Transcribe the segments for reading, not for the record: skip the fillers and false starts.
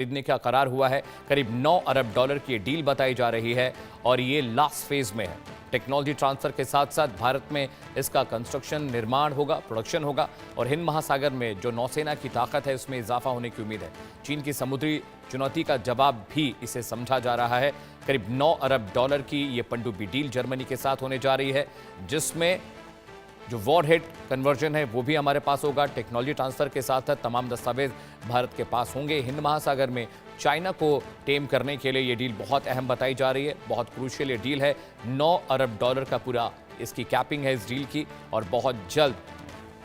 खरीदने का करार हुआ है। करीब 9 अरब डॉलर की डील बताई जा रही है और ये लास्ट फेज में है। टेक्नोलॉजी ट्रांसफर के साथ साथ भारत में इसका कंस्ट्रक्शन, निर्माण होगा, प्रोडक्शन होगा और हिंद महासागर में जो नौसेना की ताकत है उसमें इजाफा होने की उम्मीद है। चीन की समुद्री चुनौती का जवाब भी इसे समझा जा रहा है। करीब 9 अरब डॉलर की ये पनडुब्बी डील जर्मनी के साथ होने जा रही है, जिसमें जो वॉरहेड कन्वर्जन है वो भी हमारे पास होगा। टेक्नोलॉजी ट्रांसफर के साथ साथ तमाम दस्तावेज भारत के पास होंगे। हिंद महासागर में चाइना को टेम करने के लिए ये डील बहुत अहम बताई जा रही है, बहुत क्रूशियल ये डील है। 9 अरब डॉलर का पूरा इसकी कैपिंग है इस डील की और बहुत जल्द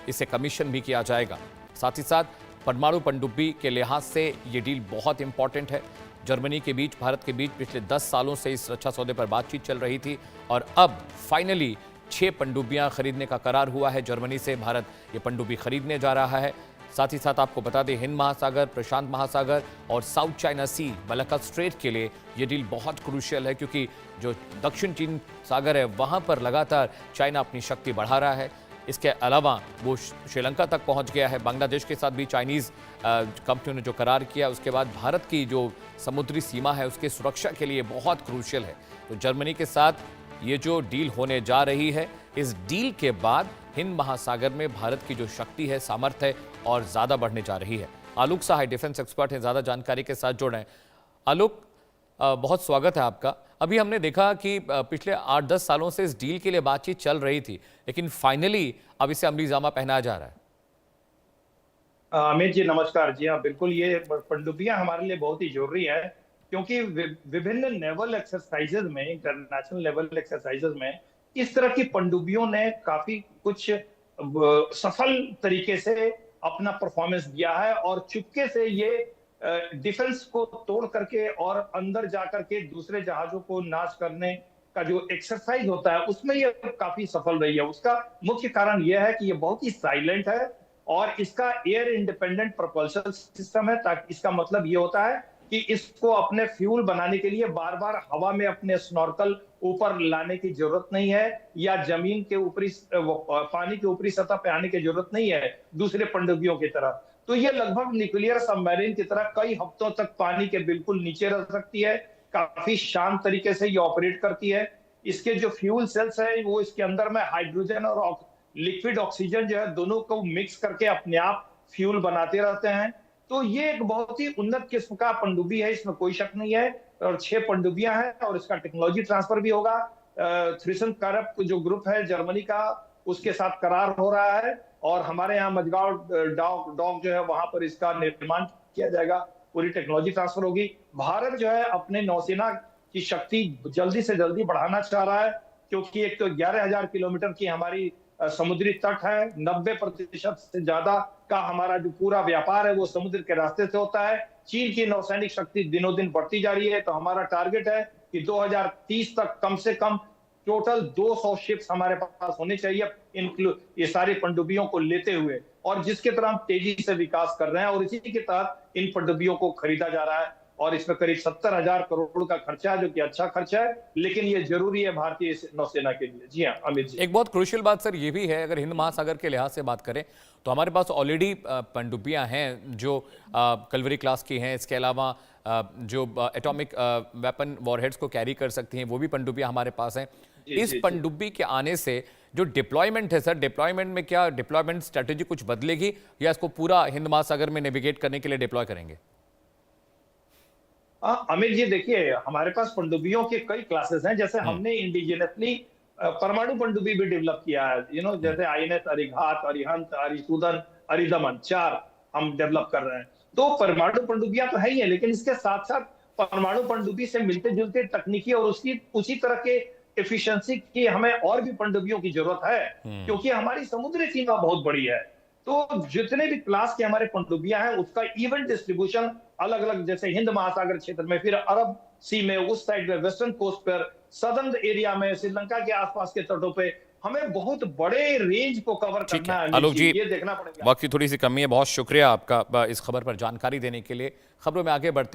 इसे कमीशन भी किया जाएगा। साथ ही साथ परमाणु पनडुब्बी के लिहाज से ये डील बहुत इंपॉर्टेंट है। जर्मनी के बीच, भारत के बीच पिछले 10 सालों से इस रक्षा सौदे पर बातचीत चल रही थी और अब फाइनली 6 पनडुब्बियां खरीदने का करार हुआ है। जर्मनी से भारत ये पनडुब्बी खरीदने जा रहा है। साथ ही साथ आपको बता दें, हिंद महासागर, प्रशांत महासागर और साउथ चाइना सी, मलक्का स्ट्रेट के लिए ये डील बहुत क्रूशियल है, क्योंकि जो दक्षिण चीन सागर है वहां पर लगातार चाइना अपनी शक्ति बढ़ा रहा है। इसके अलावा वो श्रीलंका तक पहुंच गया है। बांग्लादेश के साथ भी चाइनीज़ कंपनियों ने जो करार किया, उसके बाद भारत की जो समुद्री सीमा है उसके सुरक्षा के लिए बहुत क्रूशियल है। तो जर्मनी के साथ ये जो डील होने जा रही है, इस डील के बाद हिंद महासागर में भारत की जो शक्ति है, सामर्थ्य है और ज़्यादा बढ़ने जा रही है। आलोक सहाय डिफेंस एक्सपर्ट हैं, ज़्यादा जानकारी के साथ जुड़ रहे हैं। आलोक, बहुत स्वागत है आपका। अभी हमने देखा कि पिछले 8-10 सालों से इस डील के लिए बातचीत चल रही थी, लेकिन फाइनली अब इसे अमली जामा पहनाया जा रहा है। अमित जी नमस्कार। जी हाँ, बिल्कुल ये पनडुब्बियां हमारे लिए बहुत ही जरूरी है, क्योंकि विभिन्न नेवल एक्सरसाइजेज में, इंटरनेशनल लेवल एक्सरसाइजेज में इस तरह की पनडुब्बियों ने काफी कुछ सफल तरीके से अपना परफॉर्मेंस दिया है और चुपके से ये डिफेंस को तोड़ करके और अंदर जाकर के दूसरे जहाजों को नाश करने का जो एक्सरसाइज होता है उसमें ये काफी सफल रही है। उसका मुख्य कारण यह है कि ये बहुत ही साइलेंट है और इसका एयर इंडिपेंडेंट प्रोपल्शन सिस्टम है। ताकि इसका मतलब ये होता है कि इसको अपने फ्यूल बनाने के लिए बार बार हवा में अपने स्नॉर्कल ऊपर लाने की जरूरत नहीं है या जमीन के ऊपरी पानी के ऊपरी सतह पे आने की जरूरत नहीं है दूसरे पनडुब्बियों की तरह। तो ये लगभग न्यूक्लियर सबमरीन की तरह कई हफ्तों तक पानी के बिल्कुल नीचे रह सकती है। काफी शांत तरीके से ये ऑपरेट करती है। इसके जो फ्यूल सेल्स है वो इसके अंदर में हाइड्रोजन और लिक्विड ऑक्सीजन जो है दोनों को मिक्स करके अपने आप फ्यूल बनाते रहते हैं। तो ये एक बहुत ही उन्नत किस्म का पनडुब्बी है, इसमें कोई शक नहीं है। और 6 पनडुब्बियां हैं और इसका टेक्नोलॉजी ट्रांसफर भी होगा। थ्रिसन कारप जो ग्रुप है जर्मनी का, उसके साथ करार हो रहा है और हमारे यहाँ मजगांव डॉक जो है वहां पर इसका निर्माण किया जाएगा। पूरी टेक्नोलॉजी ट्रांसफर होगी। भारत जो है अपने नौसेना की शक्ति जल्दी से जल्दी बढ़ाना चाह रहा है, क्योंकि एक तो 11,000 किलोमीटर की हमारी समुद्री तट है। 90% से ज्यादा का हमारा जो पूरा व्यापार है वो समुद्र के रास्ते से होता है। चीन की नौसैनिक शक्ति दिनों दिन बढ़ती जा रही है, तो हमारा टारगेट है कि 2030 तक कम से कम टोटल 200 शिप्स हमारे पास होने चाहिए, ये सारी पनडुब्बियों को लेते हुए, और जिसके तरह हम तेजी से विकास कर रहे हैं और इसी के तहत इन पनडुब्बियों को खरीदा जा रहा है। और इसमें करीब 70,000 करोड़ का खर्चा है, जो कि अच्छा खर्चा है, लेकिन ये जरूरी है भारतीय नौसेना के लिए। जी हाँ अमित जी। एक बहुत क्रूशियल बात सर ये भी है, अगर हिंद महासागर के लिहाज से बात करें तो हमारे पास ऑलरेडी पनडुब्बियां हैं जो कलवरी क्लास की हैं। इसके अलावा जो एटॉमिक वेपन वॉरहेड्स को कैरी कर सकती हैं वो भी पनडुब्बियां हमारे पास हैं। जी इस जी जी। पनडुब्बी के आने से जो डिप्लॉयमेंट है सर, डिप्लॉयमेंट में क्या डिप्लॉयमेंट स्ट्रेटेजी कुछ बदलेगी या इसको पूरा हिंद महासागर में नेविगेट करने के लिए डिप्लॉय करेंगे? अमित जी देखिए, हमारे पास पनडुब्बियों के कई क्लासेस हैं। जैसे हम्म। हमने इंडिजिनसली परमाणु पनडुब्बी भी डेवलप किया है। हम्म। जैसे आईएनएस अरिघात, अरिहंत, अरिसूदन, अरिदमन, 4 हम डेवलप कर रहे हैं। तो परमाणु पनडुब्बियां तो है ही है, लेकिन इसके साथ साथ परमाणु पनडुब्बी से मिलते जुलते तकनीकी और उसकी उसी तरह के एफिशिएंसी की हमें और भी पनडुब्बियों की जरूरत है, हम्म। क्योंकि हमारी समुद्री सीमा बहुत बड़ी है। तो जितने भी क्लास के हमारे पनडुब्बियां हैं उसका इवन डिस्ट्रीब्यूशन अलग अलग, जैसे हिंद महासागर क्षेत्र में, फिर अरब सी में, उस साइड में, वेस्टर्न कोस्ट पर, सदर्न एरिया में, श्रीलंका के आसपास के तटों पे, हमें बहुत बड़े रेंज को कवर ठीक करना है है अमित आलोक जी, जी, ये देखना पड़ेगा। वक्त की थोड़ी सी कमी है। बहुत शुक्रिया आपका इस खबर पर जानकारी देने के लिए। खबरों में आगे बढ़ते